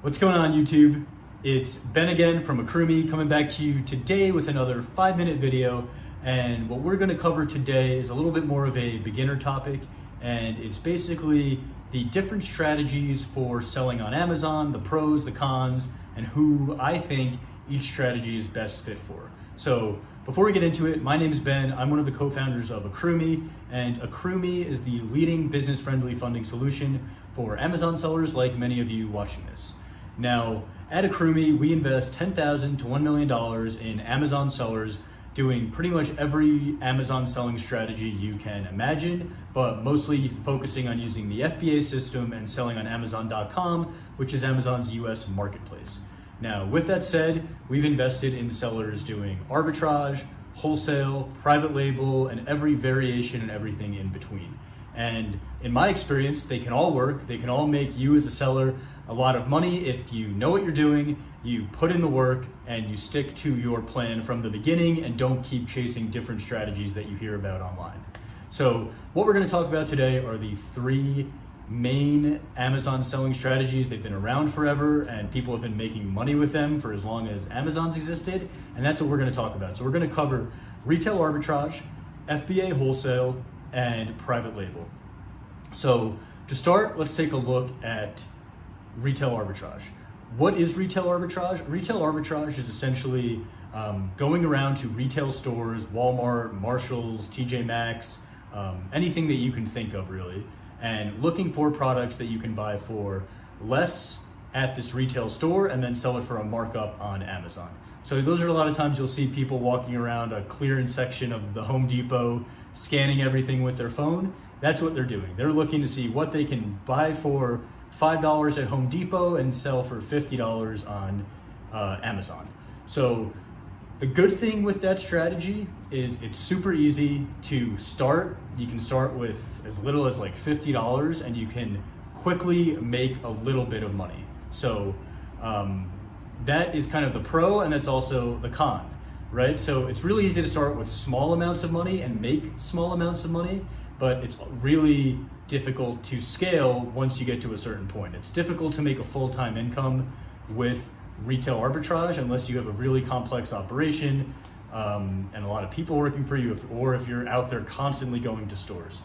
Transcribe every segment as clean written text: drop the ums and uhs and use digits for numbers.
What's going on, YouTube? It's Ben again from AccrueMe, coming back to you today with another 5-minute video. And what we're going to cover today is a little bit more of a beginner topic, and it's basically the different strategies for selling on Amazon, the pros, the cons, and who I think each strategy is best fit for. So before we get into it, my name is Ben. I'm one of the co-founders of AccrueMe, and AccrueMe is the leading business-friendly funding solution for Amazon sellers like many of you watching this. Now, at AccrueMe, we invest $10,000 to $1 million in Amazon sellers, doing pretty much every Amazon selling strategy you can imagine, but mostly focusing on using the FBA system and selling on Amazon.com, which is Amazon's US marketplace. Now, with that said, we've invested in sellers doing arbitrage, wholesale, private label, and every variation and everything in between. And in my experience, they can all work. They can all make you as a seller a lot of money if you know what you're doing, you put in the work, and you stick to your plan from the beginning and don't keep chasing different strategies that you hear about online. So what we're going to talk about today are the 3 main Amazon selling strategies. They've been around forever and people have been making money with them for as long as Amazon's existed, and that's what we're going to talk about. So we're going to cover retail arbitrage, FBA wholesale, and private label. So to start, let's take a look at retail arbitrage. What is retail arbitrage? Retail arbitrage is essentially going around to retail stores, Walmart, Marshalls, TJ Maxx, anything that you can think of really, and looking for products that you can buy for less at this retail store and then sell it for a markup on Amazon. So those are a lot of times you'll see people walking around a clearance section of the Home Depot, scanning everything with their phone. That's what they're doing. They're looking to see what they can buy for $5 at Home Depot and sell for $50 on Amazon. So the good thing with that strategy is it's super easy to start. You can start with as little as like $50 and you can quickly make a little bit of money. So that is kind of the pro, and that's also the con, right? So it's really easy to start with small amounts of money and make small amounts of money, but it's really difficult to scale once you get to a certain point. It's difficult to make a full-time income with retail arbitrage unless you have a really complex operation and a lot of people working for you, or if you're out there constantly going to stores.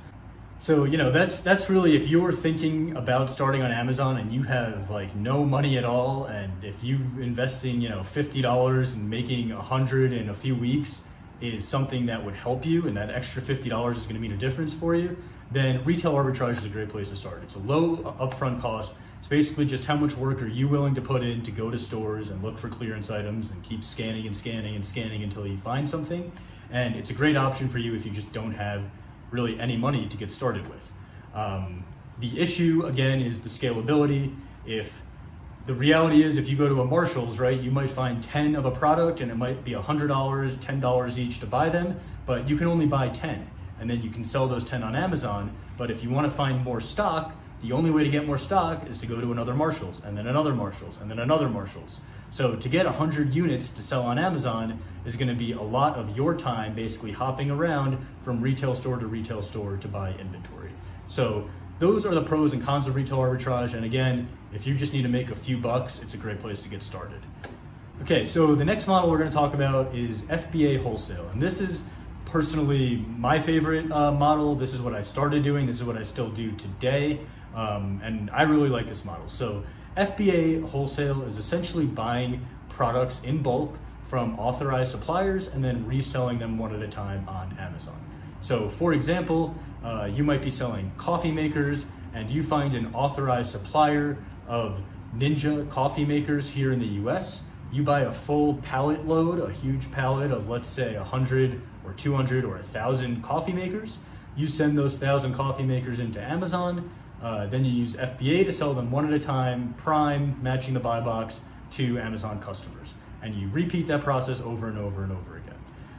So, that's really, if you're thinking about starting on Amazon and you have like no money at all, and if you investing, $50 and making $100 in a few weeks is something that would help you, and that extra $50 is going to mean a difference for you, then retail arbitrage is a great place to start. It's a low upfront cost. It's basically just how much work are you willing to put in to go to stores and look for clearance items and keep scanning and scanning and scanning until you find something. And it's a great option for you if you just don't have really any money to get started with. The issue again is the scalability. If the reality is, if you go to a Marshalls, right, you might find 10 of a product and it might be $100, $10 each to buy them, but you can only buy 10 and then you can sell those 10 on Amazon. But if you want to find more stock, the only way to get more stock is to go to another Marshalls and then another Marshalls and then another Marshalls. So to get 100 units to sell on Amazon is going to be a lot of your time basically hopping around from retail store to buy inventory. So those are the pros and cons of retail arbitrage. And again, if you just need to make a few bucks, it's a great place to get started. Okay, so the next model we're going to talk about is FBA wholesale. And this is personally my favorite model. This is what I started doing. This is what I still do today. And I really like this model. So FBA wholesale is essentially buying products in bulk from authorized suppliers and then reselling them one at a time on Amazon. So for example, you might be selling coffee makers and you find an authorized supplier of Ninja coffee makers here in the US. You buy a full pallet load, a huge pallet of, let's say, 100 or 200 or 1,000 coffee makers. You send those 1,000 coffee makers into Amazon. Then you use FBA to sell them one at a time, prime, matching the buy box to Amazon customers. And you repeat that process over and over and over again.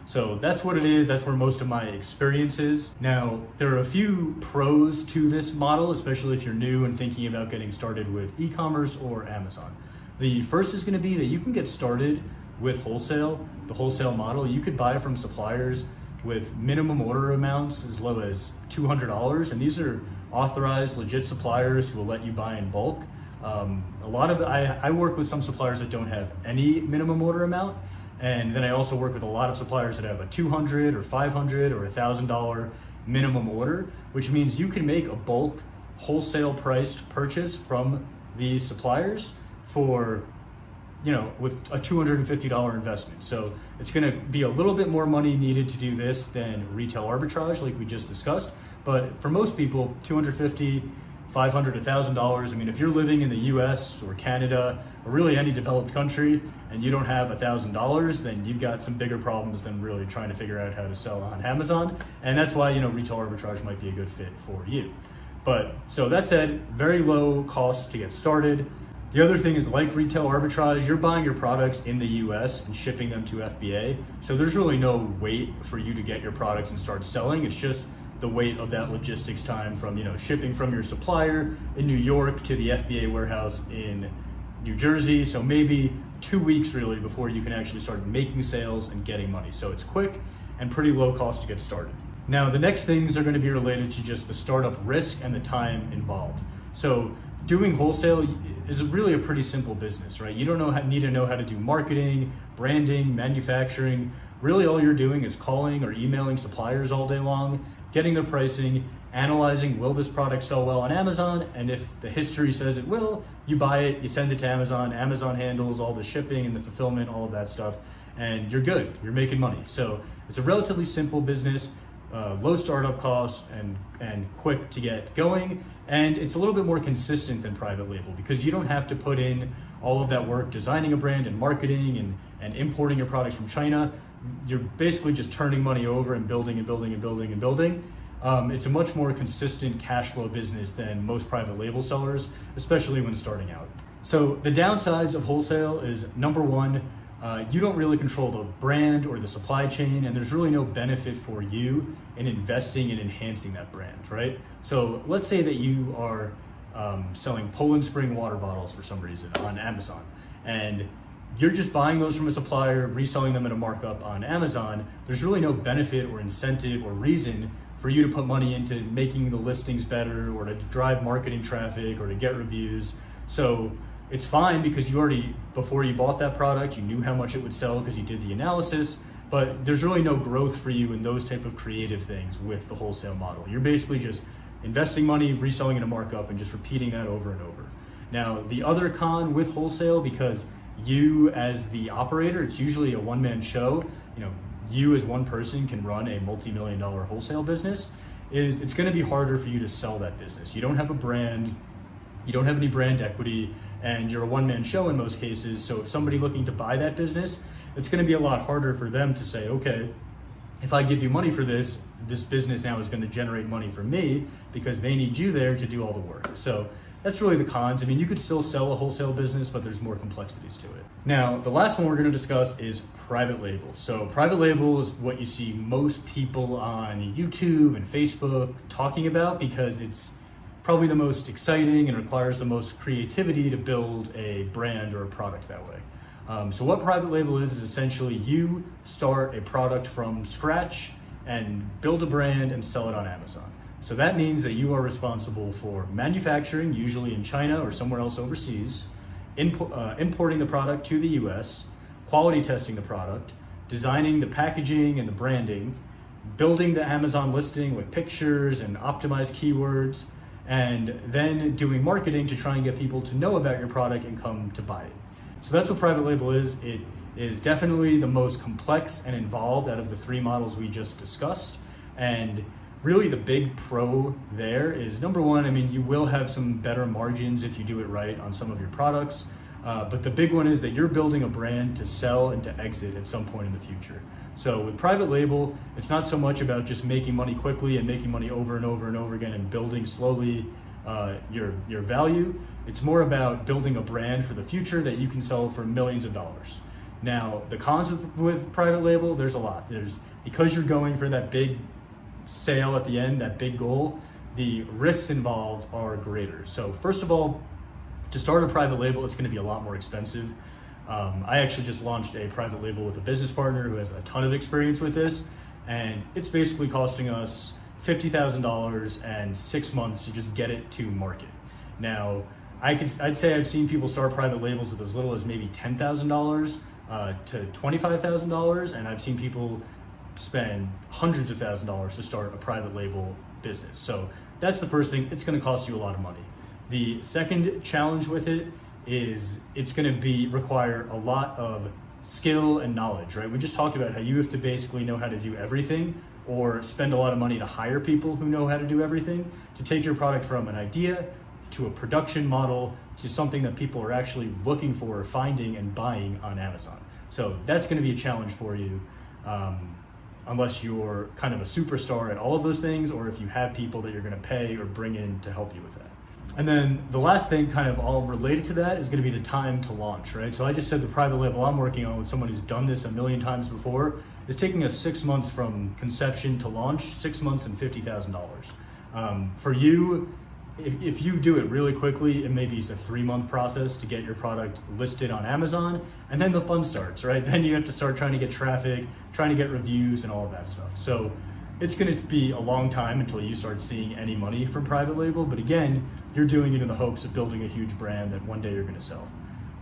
So that's what it is. That's where most of my experience is. Now, there are a few pros to this model, especially if you're new and thinking about getting started with e-commerce or Amazon. The first is going to be that you can get started with wholesale, the wholesale model. You could buy from suppliers with minimum order amounts as low as $200. And these are authorized, legit suppliers who will let you buy in bulk. I work with some suppliers that don't have any minimum order amount, and then I also work with a lot of suppliers that have a $200 or $500 or $1,000 minimum order, which means you can make a bulk wholesale priced purchase from these suppliers for, with a $250 investment. So it's going to be a little bit more money needed to do this than retail arbitrage like we just discussed. But for most people, $250, $500, $1,000. I mean, if you're living in the US or Canada or really any developed country and you don't have $1,000, then you've got some bigger problems than really trying to figure out how to sell on Amazon. And that's why, retail arbitrage might be a good fit for you. But so that said, very low cost to get started. The other thing is, like retail arbitrage, you're buying your products in the US and shipping them to FBA. So there's really no wait for you to get your products and start selling. It's just the weight of that logistics time from shipping from your supplier in New York to the FBA warehouse in New Jersey. So maybe 2 weeks really before you can actually start making sales and getting money. So it's quick and pretty low cost to get started. Now the next things are going to be related to just the startup risk and the time involved. So doing wholesale is really a pretty simple business, right? You don't need to know how to do marketing, branding, manufacturing. Really all you're doing is calling or emailing suppliers all day long, getting their pricing, analyzing, will this product sell well on Amazon? And if the history says it will, you buy it, you send it to Amazon, Amazon handles all the shipping and the fulfillment, all of that stuff, and you're good, you're making money. So it's a relatively simple business, low startup costs and quick to get going. And it's a little bit more consistent than private label because you don't have to put in all of that work designing a brand and marketing and importing your products from China. You're basically just turning money over and building and building and building and building. It's a much more consistent cash flow business than most private label sellers, especially when starting out. So the downsides of wholesale is, number one, you don't really control the brand or the supply chain, and there's really no benefit for you in investing and enhancing that brand, right? So let's say that you are selling Poland Spring water bottles for some reason on Amazon, and you're just buying those from a supplier, reselling them at a markup on Amazon. There's really no benefit or incentive or reason for you to put money into making the listings better or to drive marketing traffic or to get reviews. So it's fine because you already, before you bought that product, you knew how much it would sell because you did the analysis, but there's really no growth for you in those type of creative things with the wholesale model. You're basically just investing money, reselling at a markup, and just repeating that over and over. Now, the other con with wholesale, because you as the operator, it's usually a one-man show, you as one person can run a multi-million-dollar wholesale business, is it's gonna be harder for you to sell that business. You don't have a brand, you don't have any brand equity, and you're a one-man show in most cases. So if somebody looking to buy that business, it's gonna be a lot harder for them to say, okay, if I give you money for this business now is gonna generate money for me because they need you there to do all the work. So that's really the cons. I mean, you could still sell a wholesale business, but there's more complexities to it. Now, the last one we're gonna discuss is private label. So private label is what you see most people on YouTube and Facebook talking about because it's probably the most exciting and requires the most creativity to build a brand or a product that way. So what private label is essentially you start a product from scratch and build a brand and sell it on Amazon. So that means that you are responsible for manufacturing, usually in China or somewhere else overseas, importing the product to the US, quality testing the product, designing the packaging and the branding, building the Amazon listing with pictures and optimized keywords, and then doing marketing to try and get people to know about your product and come to buy it. So that's what private label is. It is definitely the most complex and involved out of the three models we just discussed. And really the big pro there is, number one, I mean, you will have some better margins if you do it right on some of your products. But the big one is that you're building a brand to sell and to exit at some point in the future. So with private label, it's not so much about just making money quickly and making money over and over and over again and building slowly your value. It's more about building a brand for the future that you can sell for millions of dollars. Now, the cons with private label, there's a lot. Because you're going for that big sale at the end, that big goal, the risks involved are greater. So first of all, to start a private label, it's gonna be a lot more expensive. I actually just launched a private label with a business partner who has a ton of experience with this, and it's basically costing us $50,000 and 6 months to just get it to market. Now, I'd say I've seen people start private labels with as little as maybe $10,000 to $25,000, and I've seen people spend hundreds of thousands of dollars to start a private label business. So that's the first thing. It's going to cost you a lot of money. The second challenge with it is it's going to require a lot of skill and knowledge, right? We just talked about how you have to basically know how to do everything, or spend a lot of money to hire people who know how to do everything to take your product from an idea to a production model to something that people are actually looking for, finding, and buying on Amazon. So that's going to be a challenge for you, unless you're kind of a superstar at all of those things, or if you have people that you're going to pay or bring in to help you with that. And then the last thing, kind of all related to that, is going to be the time to launch, right? So I just said the private label I'm working on with someone who's done this a million times before is taking us 6 months from conception to launch, 6 months and $50,000. For you, if you do it really quickly, it maybe is a 3-month process to get your product listed on Amazon, and then the fun starts, right? Then you have to start trying to get traffic, trying to get reviews and all of that stuff. So it's going to be a long time until you start seeing any money from private label, but again, you're doing it in the hopes of building a huge brand that one day you're going to sell.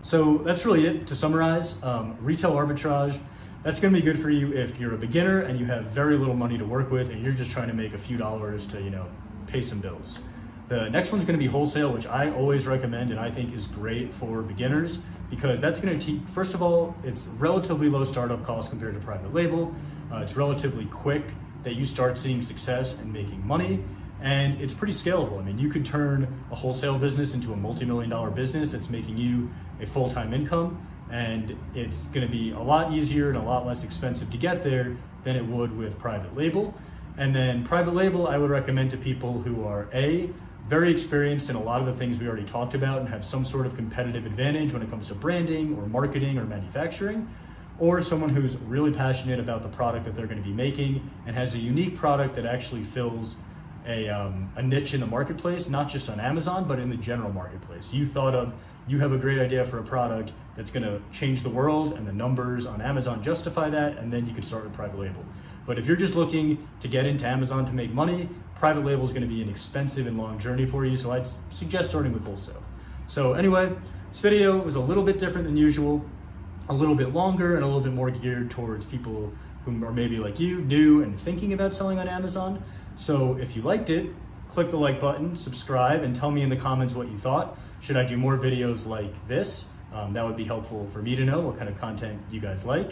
So that's really it. To summarize, retail arbitrage, that's going to be good for you if you're a beginner and you have very little money to work with and you're just trying to make a few dollars to, pay some bills. The next one's going to be wholesale, which I always recommend and I think is great for beginners, because that's going to teach, first of all, it's relatively low startup cost compared to private label. It's relatively quick that you start seeing success and making money, and it's pretty scalable. I mean, you could turn a wholesale business into a multi-million-dollar business that's making you a full-time income, and it's going to be a lot easier and a lot less expensive to get there than it would with private label. And then private label, I would recommend to people who are very experienced in a lot of the things we already talked about and have some sort of competitive advantage when it comes to branding or marketing or manufacturing, or someone who's really passionate about the product that they're going to be making and has a unique product that actually fills a niche in the marketplace, not just on Amazon, but in the general marketplace. You have a great idea for a product that's going to change the world, and the numbers on Amazon justify that, and then you can start with private label. But if you're just looking to get into Amazon to make money, private label is going to be an expensive and long journey for you, so I'd suggest starting with wholesale. So anyway, this video was a little bit different than usual, a little bit longer and a little bit more geared towards people who are maybe like you, new and thinking about selling on Amazon. So if you liked it, click the like button, subscribe, and tell me in the comments what you thought. Should I do more videos like this? That would be helpful for me to know what kind of content you guys like.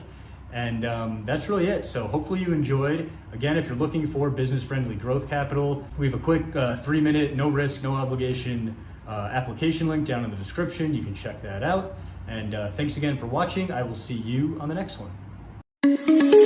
And that's really it. So hopefully you enjoyed. Again, if you're looking for business-friendly growth capital, we have a quick 3-minute, no risk, no obligation application link down in the description. You can check that out. And thanks again for watching. I will see you on the next one.